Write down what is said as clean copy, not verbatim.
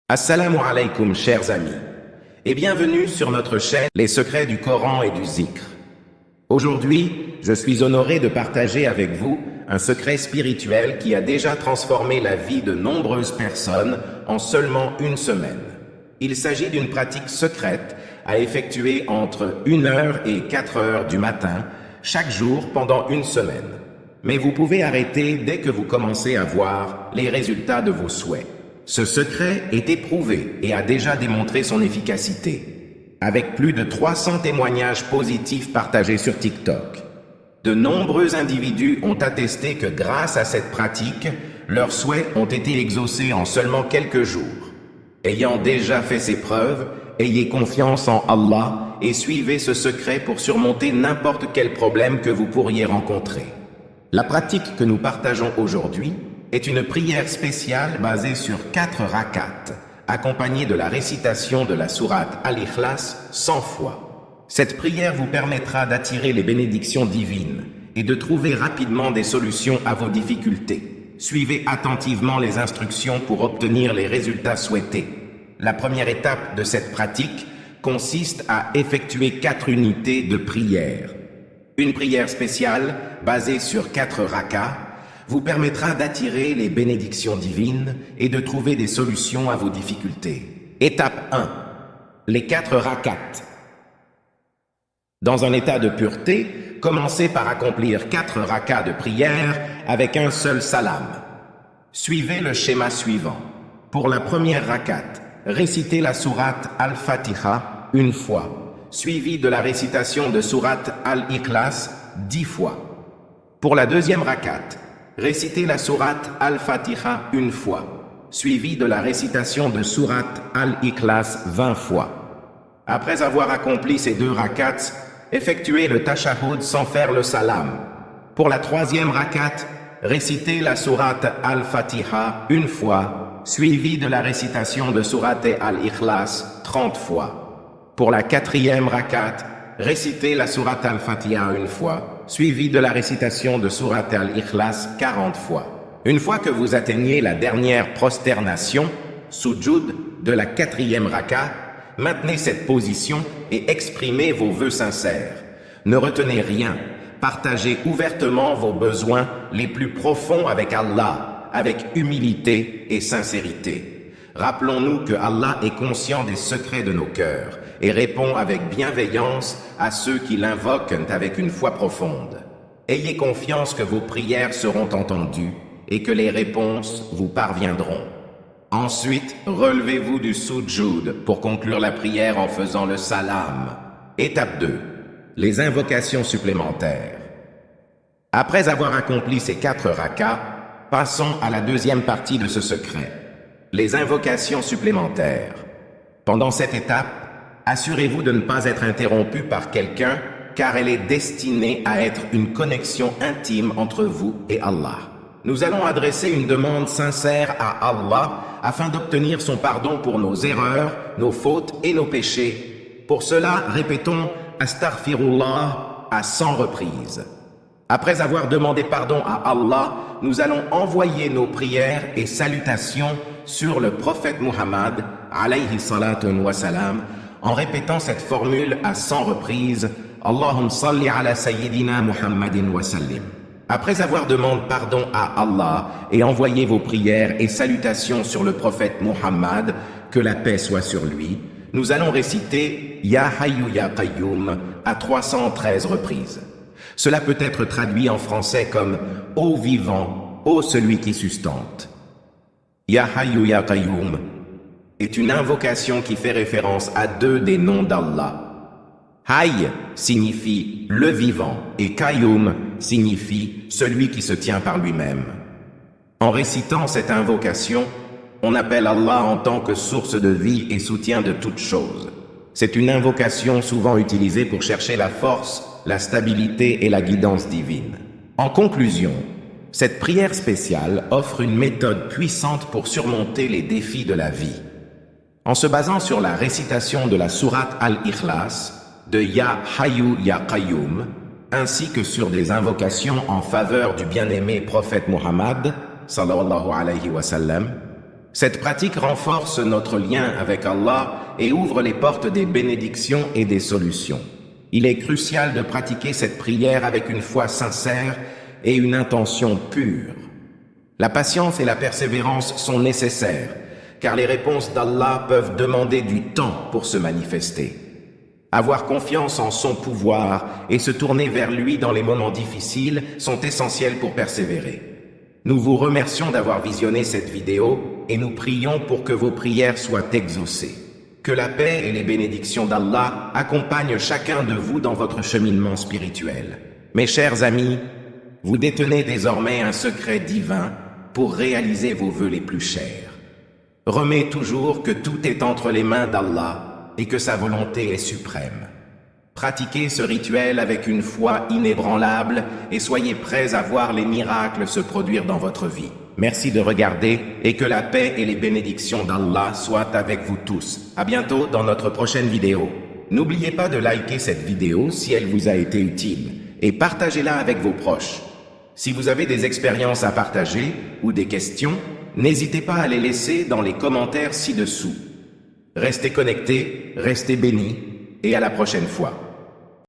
Assalamu alaikum chers amis, et bienvenue sur notre chaîne Les secrets du Coran et du Zikr. Aujourd'hui, je suis honoré de partager avec vous un secret spirituel qui a déjà transformé la vie de nombreuses personnes en seulement une semaine. Il s'agit d'une pratique secrète à effectuer entre 1h et 4h du matin, chaque jour pendant une semaine. Mais vous pouvez arrêter dès que vous commencez à voir les résultats de vos souhaits. Ce secret est éprouvé et a déjà démontré son efficacité, avec plus de 300 témoignages positifs partagés sur TikTok. De nombreux individus ont attesté que grâce à cette pratique, leurs souhaits ont été exaucés en seulement quelques jours. Ayant déjà fait ses preuves, ayez confiance en Allah et suivez ce secret pour surmonter n'importe quel problème que vous pourriez rencontrer. La pratique que nous partageons aujourd'hui est une prière spéciale basée sur 4 rakats, accompagnée de la récitation de la sourate Al-Ikhlas 100 fois. Cette prière vous permettra d'attirer les bénédictions divines et de trouver rapidement des solutions à vos difficultés. Suivez attentivement les instructions pour obtenir les résultats souhaités. La première étape de cette pratique consiste à effectuer 4 unités de prière. Une prière spéciale basée sur 4 rakats vous permettra d'attirer les bénédictions divines et de trouver des solutions à vos difficultés. Étape 1. Les 4 rakats. Dans un état de pureté, commencez par accomplir 4 rakats de prière avec un seul salam. Suivez le schéma suivant. Pour la première rakat, récitez la sourate Al-Fatiha une fois, suivie de la récitation de sourate Al-Ikhlas 10 fois. Pour la deuxième rakat, récitez la sourate Al-Fatiha une fois, suivie de la récitation de sourate Al-Ikhlas 20 fois. Après avoir accompli ces 2 rakats, effectuez le tashahhud sans faire le salam. Pour la troisième rakat, récitez la sourate Al-Fatiha une fois, suivie de la récitation de sourate Al-Ikhlas 30 fois. Pour la quatrième rakat, récitez la sourate Al-Fatiha une fois, suivi de la récitation de sourate Al-Ikhlas 40 fois. Une fois que vous atteignez la dernière prosternation, sujud, de la quatrième raka, maintenez cette position et exprimez vos vœux sincères. Ne retenez rien, partagez ouvertement vos besoins les plus profonds avec Allah, avec humilité et sincérité. Rappelons-nous que Allah est conscient des secrets de nos cœurs et répond avec bienveillance à ceux qui l'invoquent avec une foi profonde. Ayez confiance que vos prières seront entendues et que les réponses vous parviendront. Ensuite, relevez-vous du sujud pour conclure la prière en faisant le salam. Étape 2. Les invocations supplémentaires. Après avoir accompli ces 4 rakats, passons à la deuxième partie de ce secret. Les invocations supplémentaires. Pendant cette étape, assurez-vous de ne pas être interrompu par quelqu'un, car elle est destinée à être une connexion intime entre vous et Allah. Nous allons adresser une demande sincère à Allah afin d'obtenir son pardon pour nos erreurs, nos fautes et nos péchés. Pour cela, répétons « Astaghfirullah » à 100 reprises. Après avoir demandé pardon à Allah, nous allons envoyer nos prières et salutations sur le prophète Muhammad, alayhi salatun wa salam, en répétant cette formule à 100 reprises, Allahumma salli ala sayyidina Muhammadin wa sallim. Après avoir demandé pardon à Allah et envoyé vos prières et salutations sur le prophète Muhammad, que la paix soit sur lui, nous allons réciter Ya Hayyu Ya Qayyum à 313 reprises. Cela peut être traduit en français comme Ô vivant, ô celui qui sustente. Ya Hayyu Ya Qayyum est une invocation qui fait référence à 2 des noms d'Allah. Hayy signifie le vivant et Qayyum signifie celui qui se tient par lui-même. En récitant cette invocation, on appelle Allah en tant que source de vie et soutien de toutes choses. C'est une invocation souvent utilisée pour chercher la force, la stabilité et la guidance divine. En conclusion, cette prière spéciale offre une méthode puissante pour surmonter les défis de la vie. En se basant sur la récitation de la sourate Al-Ikhlas, de Ya Hayyu Ya Qayyum, ainsi que sur des invocations en faveur du bien-aimé prophète Muhammad, sallallahu alayhi wa sallam, Cette pratique renforce notre lien avec Allah et ouvre les portes des bénédictions et des solutions. Il est crucial de pratiquer cette prière avec une foi sincère et une intention pure. La patience et la persévérance sont nécessaires, car les réponses d'Allah peuvent demander du temps pour se manifester. Avoir confiance en son pouvoir et se tourner vers lui dans les moments difficiles sont essentiels pour persévérer. Nous vous remercions d'avoir visionné cette vidéo et nous prions pour que vos prières soient exaucées. Que la paix et les bénédictions d'Allah accompagnent chacun de vous dans votre cheminement spirituel. Mes chers amis, vous détenez désormais un secret divin pour réaliser vos vœux les plus chers. Remet toujours que tout est entre les mains d'Allah et que sa volonté est suprême. Pratiquez ce rituel avec une foi inébranlable et soyez prêts à voir les miracles se produire dans votre vie. Merci de regarder et que la paix et les bénédictions d'Allah soient avec vous tous. À bientôt dans notre prochaine vidéo. N'oubliez pas de liker cette vidéo si elle vous a été utile et partagez-la avec vos proches. Si vous avez des expériences à partager ou des questions, n'hésitez pas à les laisser dans les commentaires ci-dessous. Restez connectés, restez bénis et à la prochaine fois.